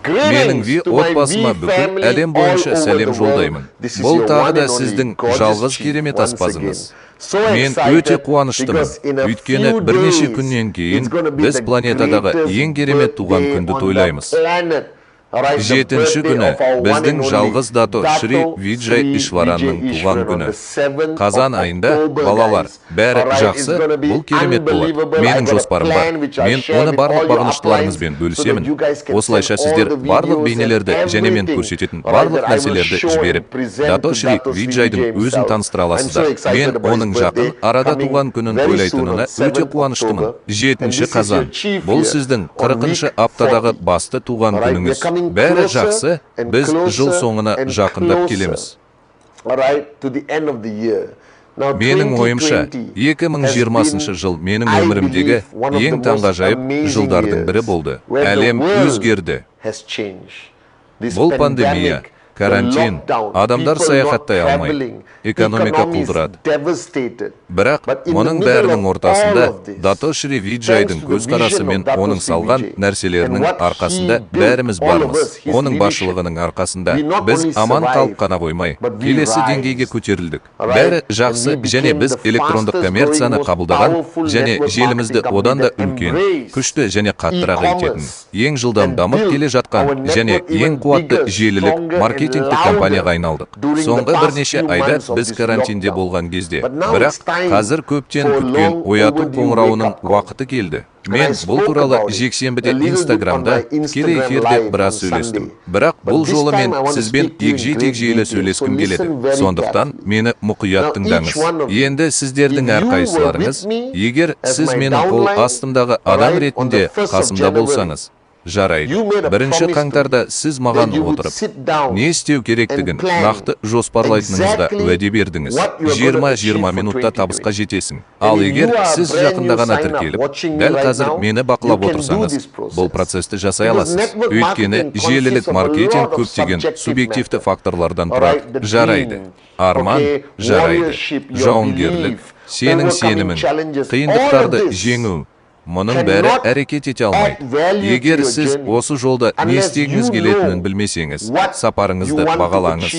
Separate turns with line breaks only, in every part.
Менің отбасыма бүкіл әлем бойынша сәлем жолдаймын. Бұл тағы да сіздің жалғыз керемет аспазыңыз. Мен өте қуаныштымын, өйткені бірнеше күннен кейін біз планетадағы ең керемет туған күнді тойлаймыз. 7-ші күні біздің жалғыз дато Шри Виджай Ишваранның туған күні. Қазан айында, балалар, бәрі жақсы, бұл керемет болады. Менің жоспарым бар. Мен оны барлық бағыныштыларыңызбен бөлісемін. Осылайша сіздер барлық бейнелерді және мен көрсететін барлық нәрселерді жіберіп, дато Шри Виджайдың өзін таныстыра аласыздар. Мен оның жақын арада туған күнін тойлайтынына өте қуаныштымын. 7-ші қазан. Бұл сіздің 40-шы аптадағы басты туған күніңіз. Бәрі жақсы, біз жыл соңына жақындап келеміз. Менің ойымша, 2020 жыл менің өмірімдегі ең таңғажайып жылдардың бірі болды. Әлем өзгерді. Бұл пандемия, карантин, адамдар саяхаттай алмайды, экономика құлдырады. Бірақ мұның бәрінің ортасында дато Шри Виджайдың көзқарасы мен оның салған нәрселерінің арқасында бәріміз бармыз. Оның басшылығының арқасында біз аман қалып қана қоймай, келесі деңгейге көтерілдік. Бәрі жақсы және біз электрондық коммерцияны қабылдаған және желімізді одан да үлкен, күшті және қаттырақ ететін, ең жылдам дамып келе жатқан және ең қуатты желілік маркетингтік компанияға айналдық. Соңғы бірнеше айда біз карантинде болған кезде, бірақ қазір көптен күткен ояту қоңырауының уақыты келді. Мен бұл туралы жексенбіде Инстаграмда тікелей эфирде біраз сөйлестім. Бірақ бұл жолы мен сізбен егжей-тегжейлі сөйлескім келеді. Сондықтан мені мұқият тыңдаңыз. Енді сіздердің әрқайсыларыңыз, егер сіз менің қол астымдағы адам ретінде қасымда болсаңыз, жарайды. 1-ші қаңтарда сіз маған отырып, не істеу керектігін нақты жоспарлайтыныңызға уәде бердіңіз. 20-20 минутта табысқа жетесің. Ал егер сіз жақында ғана тіркеліп, дәл қазір мені бақылап отырсаңыз, бұл процесті жасай аласыз. Өйткені желілік маркетинг көптеген субъективті факторлардан тұрады. Жарайды. Арман, жарайды. Жауынгерлік, сенің сенімін, қиындықтарды жеңу. Мұның бәрі әрекет ете алмайды. Егер сіз осы жолда не істегіңіз келетінін білмесеңіз, сапарыңызды бағалаңыз.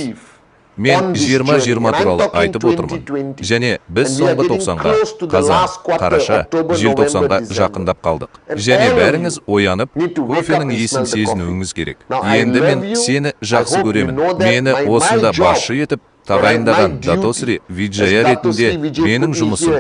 Мен 20-20 туралы айтып отырмын. Және біз соңғы 90-ға, қазан, қараша, желтоқсанға жақындап қалдық. Және бәріңіз оянып, кофенің иісін сезінуіңіз керек. Енді мен сені жақсы көремін. Мені осында басшы етіп, тағайындаған дато Шри Виджай ретінде менің жұмысым,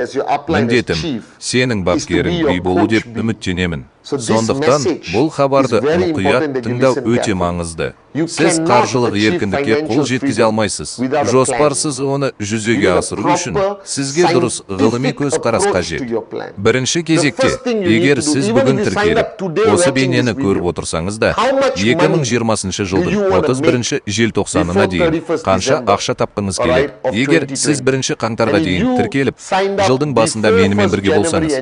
міндетім, сенің бапкерің би болу деп үміттенемін. Сондықтан бұл хабарды мұқият тыңдау өте маңызды. Сіз қаржылық еркіндікке қол жеткізе алмайсыз. Жоспарсыз оны жүзеге асыру үшін сізге дұрыс ғылыми көзқарас қажет. Бірінші кезекте, егер сіз бүгін тіркеліп, осы бейнені көріп отырсаңыз да, 2020 жылдың 31 желтоқсанына дейін қанша ақша тапқыңыз келеді. Егер сіз 1 қаңтарға дейін тіркеліп, жылдың басында менімен бірге болсаңыз,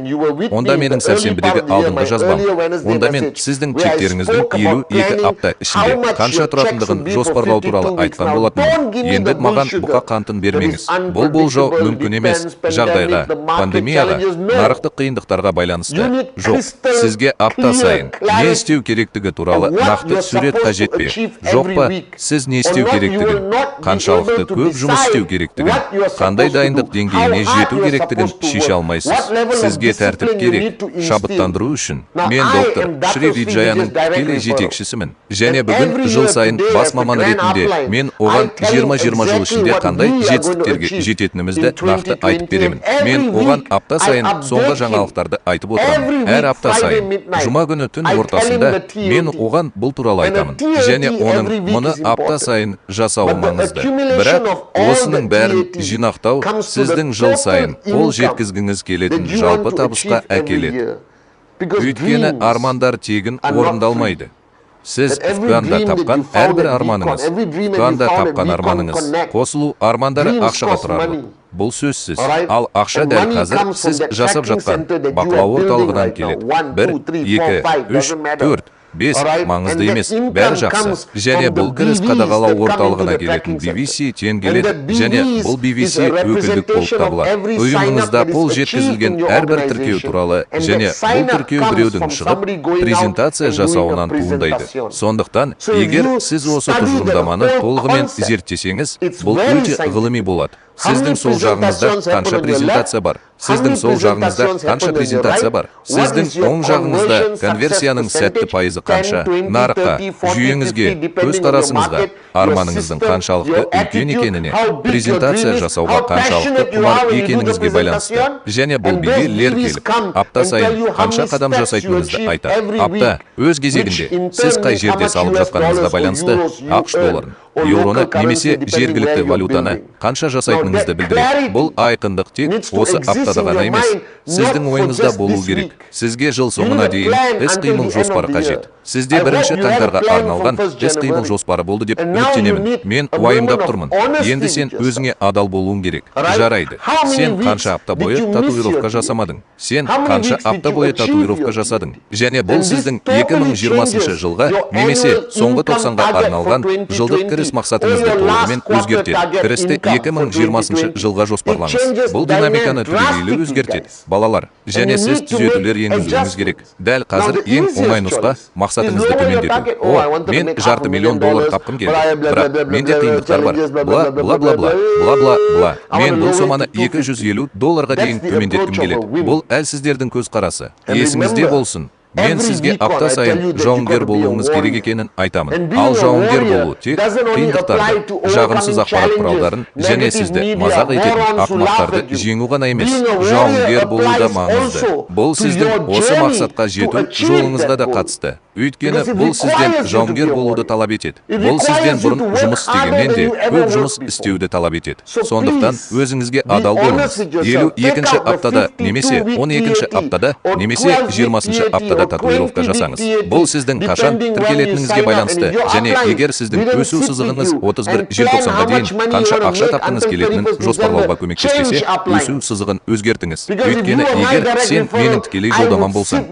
онда менің сәрсенбідегі алдыңғы жазбам. Онда мен сіздің чектеріңіздің 52 апта ішінде қанша тұратындығын жоспарлау туралы айтқан болатынмын. Енді маған бұқа қантын бермеңіз. Бұл болжау мүмкін емес. Жағдайға, пандемияға, нарықтық қиындықтарға байланысты. Жоқ, сізге апта сайын не істеу керектігі туралы нақты сурет қажет пе? Жоқ па, сіз не істеу керектігін, қаншалықты көп жұмыс істеу керектігін, қандай дайындық деңгейіне жету керектігін шеше алмайсыз. Сізге тәртіп керек, шабыттандыру үшін. Мен доктор Шри Виджаяның тікелей жетекшісімін. Және бүгін жыл сайын бас маман ретінде мен оған 20-20 жыл ішінде қандай жетістіктерге жететінімізді нақты айтып беремін. Мен оған апта сайын соңғы жаңалықтарды айтып отырамын. Әр апта сайын, жұма күні түн ортасында мен оған бұл туралы айтамын. Және оның мұны апта сайын жасауы маңызды. Бірақ осының бәрін жинақтау сіздің жыл сайын қол жеткізгіңіз келетін жалпы табысқа әкеледі. Өйткені армандар тегін орындалмайды. Сіз ФК-да тапқан әрбір арманыңыз, ФК-да тапқан арманыңыз, қосылу армандары ақшаға тұрарлық. Бұл сөзсіз. Ал ақша дәл қазір сіз жасап жатқан бақылау орталығынан келеді. 1, 2, 3, 4. 5 маңызды емес, бәрі жақсы. Және бұл кіріс қадағалау орталығына келетін BBC тең келеді, және бұл BBC өкілдік болып табылады. Ұйымыңызда қол жеткізілген әрбір тіркеу туралы, және бұл тіркеу біреудің шығып, презентация жасауынан туындайды. Сондықтан, егер сіз осы тұжырымдаманы толығымен зерттесеңіз, бұл өте ғылыми болады. Сіздің сол жағыңызда қанша презентация бар? Сіздің сол жағыңызда қанша презентация бар? Сіздің оң жағыңызда конверсияның сәтті пайызы қанша? Нарыққа, жүйеңізге, көзқарасыңызға, арманыңыздың қаншалықты үлкен екеніне, презентация жасауға қаншалықты құмар екеніңізге байланысты. Және бұл билер келіп, апта сайын қанша қадам жасайтыныңызды айтады. Апта, өз кезегінде, сіз қай жерде салып жатқаныңызға байланысты ақш долларын, еуроны немесе жергілікті валютаны қанша жасайтыныңызды білдіреді. Бұл айқындық тек осы аптада ғана емес, сіздің ойыңызда болу керек. Сізге жыл соңына дейін іс-қимыл жоспары қажет. Сізде 1 қаңтарға арналған іс-қимыл жоспары болды деп үміттенемін. Мен уайымдап тұрмын. Енді сен өзіңе адал болуың керек. Жарайды. Сен қанша апта бойы татуировка жасамадың? Сен қанша апта бойы татуировка жасадың? Және бұл сіздің 2020 жылға немесе соңғы 90-ға арналған жылдық кіріс мақсатыңызды толығымен өзгертеді. Кірісті 2020 жылға жоспарлаңыз. Бұл динамиканы түбегейлі өзгертеді. Балалар, және сіз түзетулер енгізуіңіз керек. Дәл қазір ең оңай нұсқа мақсатыңызды төмендету. Мен $500 000 тапқым келді. Бірақ менде қиындықтар бар. Бла. Мен бұл соманы $250 дейін төмендеткім келеді. Бұл әлсіздердің көзқарасы. Есіңізде болсын. Мен сізге апта сайын жауынгер болуыңыз керек екенін айтамын. Ал жауынгер болу тек қиындықтарды, жағымсыз ақпарат құралдарын және сізді мазақ ететін ақымақтарды жеңу ғана емес, жауынгер болу да маңызды. Бұл сіздің осы мақсатқа жету жолыңызға да қатысты. Өйткені бұл сізден жауынгер болуды талап етеді. Бұл сізден бұрын жұмыс істегеннен де көп жұмыс істеуді талап етеді. Сондықтан өзіңізге адал болыңыз. 52-ші аптада немесе 12-ші аптада немесе 20-ші аптада татуировка жасаңыз. Бұл сіздің қашан тіркелетініңізге байланысты, және егер сіздің өсу сызығыңыз 31 желтоқсанға дейін қанша ақша тапқыңыз келетінін жоспарлауға көмектеспесе, өсу сызығын өзгертіңіз. Өйткені егер сен менің тікелей жолдамам болсаң,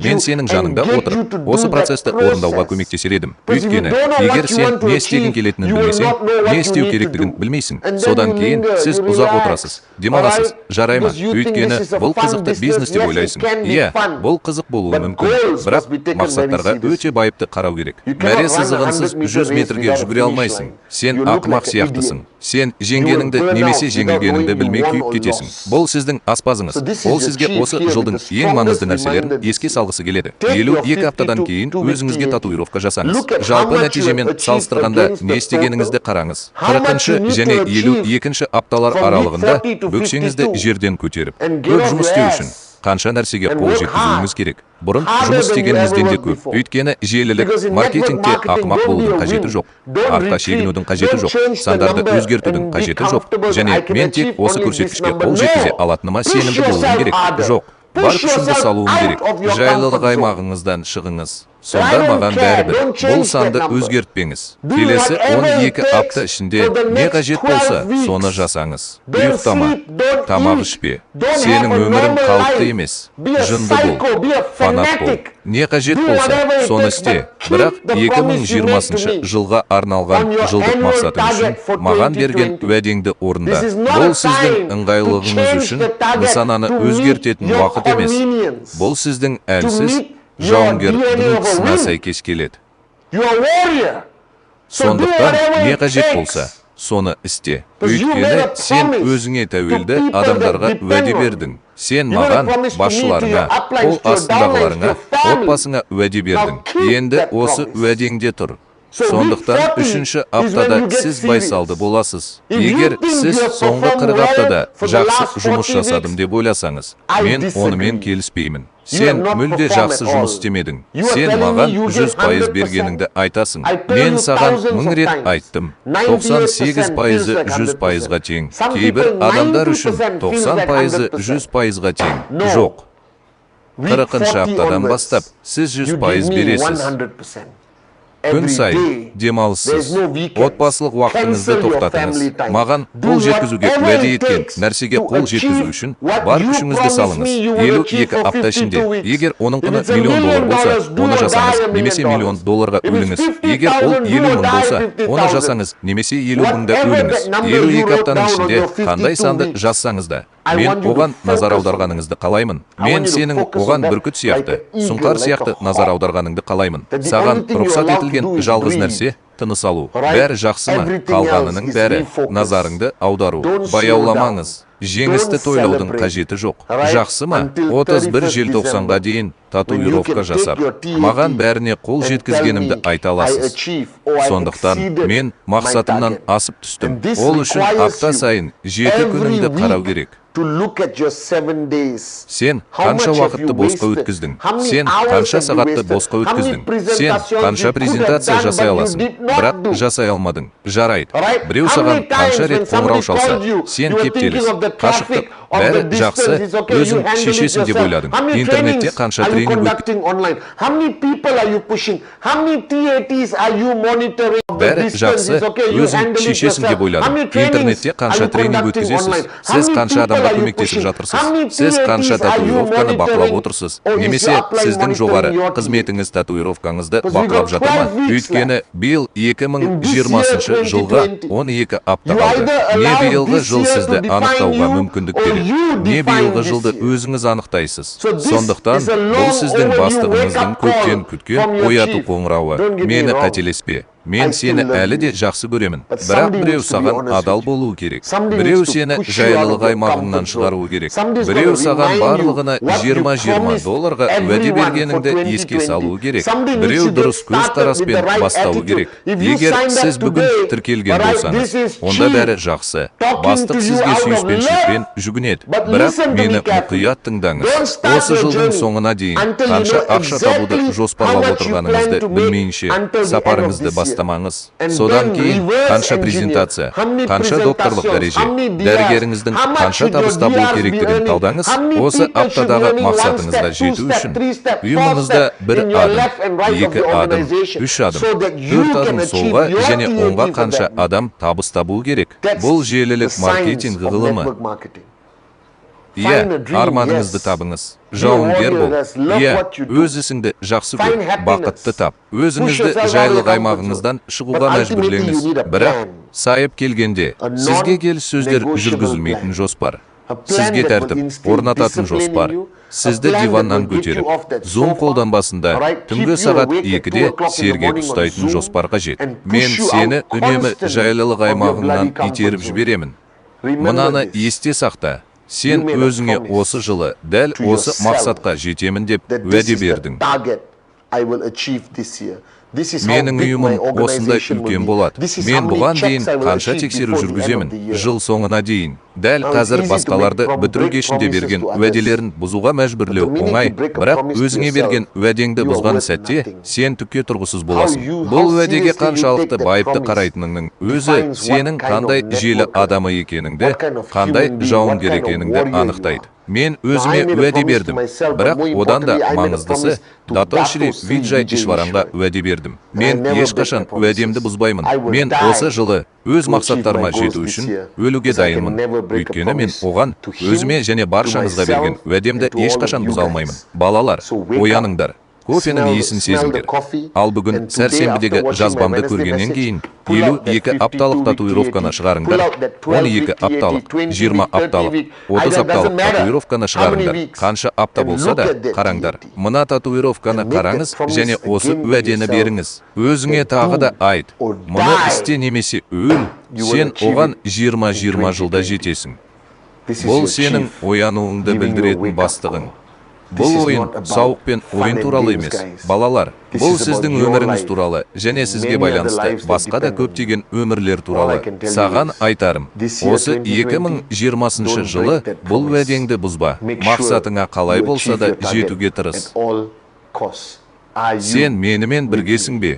мен сенің жаныңда отырып, осы процесті орындауға көмектесер едім. Өйткені егер сен не істегің келетінін білмесең, не істеу керектігін білмейсің, содан кейін сіз ұзақ отырасыз, демаласыз. Жарай ма? Өйткені бұл қызықты бизнес деп ойлайсың. Иә, бұл қызық болуы мүмкін. Бірақ мақсаттарға өте байыпты қарау керек. Мәре сызығынсыз 100 метрге жүгіре алмайсың. Сен ақымақ сияқтысың. Сен жеңгеніңді немесе жеңілгеніңді білмей күйіп кетесің. Бұл сіздің аспазыңыз. Ол сізге осы жылдың ең маңызды нәрселерін еске салғысы келеді. 52 аптадан кейін өзіңізге татуировка жасаңыз. Жалпы нәтижемен салыстырғанда не істегеніңізді қараңыз. 40-шы және 52-ші апталар аралығында бөксеңізді жерден көтеріп, көп жұмыс істеу үшін қанша нәрсеге қол жеткізуіңіз керек. Бұрын жұмыс істегеніңізден де көп. Өйткені желілік маркетингте ақымақ болудың қажеті жоқ. Артқа шегінудің қажеті жоқ. Сандарды өзгертудің қажеті жоқ. Және мен тек осы көрсеткішке қол жеткізе алатыныма сенімді болуым керек. Жоқ. Бар күшімді салуым керек. Жайлылық аймағыңыздан шығыңыз. Сонда маған бәрібір. Бұл санды өзгертпеңіз. Келесі 12 апта ішінде не қажет болса, соны жасаңыз. Ұйықтама, тамақ ішпе. Сенің өмірің қалыпты емес. Жынды бол, фанат бол. Не қажет болса, соны істе. Бірақ 2020 жылға арналған жылдық мақсатың үшін маған берген уәдеңді орында. Бұл сіздің ыңғайлылығыңыз үшін нысананы өзгертетін уақыт емес. Бұл сіздің әлсіз жауынгер дыңғысына сәйкес келеді. Сондықтан не қажет болса, соны істе. Өйткені сен өзіңе тәуелді адамдарға уәде бердің. Сен маған, басшыларыңа, қол астындағыларыңа, отбасыңа уәде бердің. Енді осы уәдеңде тұр. Сондықтан 3-ші аптада сіз байсалды боласыз. Егер сіз соңғы 40 аптада жақсы жұмыс жасадым деп ойласаңыз, мен онымен келіспеймін. Сен мүлде жақсы жұмыс істемедің. Сен маған 100% бергеніңді айтасың. Мен саған 1000 рет айттым. 98%-ы 100%-ға тең. Кейбір адамдар үшін 90%-ы 100%-ға тең. Жоқ. 40-шы аптадан бастап сіз 100% бересіз. күн сайын демалыссыз, отбасылық уақытыңызды тоқтатыңыз. Маған қол жеткізуге уәде еткен нәрсеге қол жеткізу үшін бар күшіңізді салыңыз. 52 апта ішінде, егер оның құны $1,000,000 болса, оны жасаңыз, немесе $1,000,000-ға өліңіз. Егер ол 50 мың болса, оны жасаңыз, немесе 50 мыңда өліңіз. 52 аптаның ішінде қандай санды жазсаңыз да, мен оған назар аударғаныңызды қалаймын. Мен сенің оған бүркіт сияқты, сұңқар сияқты назар аударғаныңды қалаймын. Саған рұқсат етілген жалғыз нәрсе тыныс алу. Бәрі жақсы ма? Қалғанының бәрі назарыңды аудару. Баяуламаңыз. Жеңісті тойлаудың қажеті жоқ. Жақсы ма? 31 желтоқсанға дейін татуировка жасап, маған бәріне қол жеткізгенімді айта аласыз. Сондықтан мен мақсатымнан асып түстім. Ол үшін апта сайын 7 күніңді қарау керек. Сен қанша уақытты босқа өткіздің? Сен қанша сағатты босқа өткіздің? Сен қанша презентация жасай аласың? Бірақ жасай алмадың. Жарайды. Біреу саған қанша рет қоңырау шалса, сен кептеліс, қашықтық, бәрі жақсы, өзің шешесің деп ойладың. Интернетте қанша тренинг өттің? Бәрі жақсы, өзің шешесің деп ойладың. Интернетте қанша тренинг өткізесіз? Сіз қанша адамға көмектесіп жатырсыз? Сіз қанша татуировканы бақылап отырсыз? Немесе сіздің жоғары қызметіңіз татуировкаңызды бақылап жатыр ма? Өйткені биыл 2020 жылға 12 апта қалды. Не биылғы жыл сізді анықтауға мүмкіндік береді? Не биылғы жылды өзіңіз анықтайсыз? Сондықтан бұл сіздің бастығыңыздың көптен күткен ояту қоңырауы. Мені қателеспе. Мен сені әлі де жақсы көремін. Бірақ біреу саған адал болуы керек. Біреу сені жайлылық аймағыңнан шығаруы керек. Біреу саған барлығына $20,000 уәде бергеніңді еске салуы керек. Біреу дұрыс көзқараспен бастауы керек. Егер сіз бүгін тіркелген болсаңыз, онда бәрі жақсы. Бастық сізге сүйіспеншілікпен жүгінеді. Бірақ мені мұқият тыңдаңыз. Осы жылдың соңына дейін қанша ақша табуды жоспарлап отырғаныңызды білмейінше сапарыңызды бастамаңыз. Содан кейін қанша презентация, қанша докторлық дәреже, дәрігеріңіздің қанша табыс табу керектігін талдаңыз. Осы аптадағы мақсатыңызға жету үшін ұйымыңызда 1 адым, 2 адым, 3 адым, 4 адым солға және оңға қанша адам табыс табу керек. Бұл желілік маркетинг ғылымы. Иә, арманыңызды табыңыз. Жауынгер бол. Иә, өз ісіңді жақсы көр, бақытты тап. Өзіңізді жайлық аймағыңыздан шығуға мәжбүрлеңіз. Бірақ сайып келгенде сізге келіссөздер жүргізілмейтін жоспар. Сізге тәртіп орнататын жоспар. Сізді диваннан көтеріп, Zoom қолданбасында түнгі сағат 2-де сергек ұстайтын жоспар қажет. Мен сені үнемі жайлылық аймағыңнан итеріп жіберемін. Мынаны есте сақта. Сен өзіңе осы жылы дәл осы мақсатқа жетемін деп уәде бердің. Менің ұйымым осындай үлкен болады. Мен бұған дейін қанша тексеру жүргіземін? Жыл соңына дейін. Дәл қазір басқаларды бітіру кешінде берген уәделерін бұзуға мәжбүрлеу оңай, бірақ өзіңе берген уәдеңді бұзған сәтте сен түкке тұрғысыз боласың. Бұл уәдеге қаншалықты байыпты қарайтыныңның өзі сенің қандай желі адамы екеніңді, қандай жауынгер екеніңді анықтайды. Мен өзіме уәде бердім, бірақ одан да маңыздысы Датошри Виджай Ишваранға уәде бердім. Мен ешқашан уәдемді бұзбаймын. Мен осы жылы өз мақсаттарыма жету үшін өлуге дайынмын. Өйткені мен оған өзіме және баршаңызға берген уәдемді ешқашан бұза алмаймын. Балалар, ояныңдар. Кофенің иісін сезіңдер. Ал бүгін сәрсенбідегі жазбамды көргеннен кейін 52 апталық татуировканы шығарыңдар. 12 апталық, 20 апталық, 30 апталық татуировканы шығарыңдар. Қанша апта болса да қараңдар. Мына татуировканы қараңыз және осы уәдені беріңіз. Өзіңе тағы да айт. Мұны істе немесе өл, сен оған 20-20 жылда жетесің. Бұл сенің оянуыңды білдіретін бастығың. Бұл ойын сауық пен ойын туралы емес, балалар. Бұл сіздің өміріңіз туралы және сізге байланысты басқа да көптеген өмірлер туралы. Саған айтарым, осы 2020 жылы бұл уәдеңді бұзба. Мақсатыңа қалай болса да жетуге тырыс. Сен менімен біргесің бе?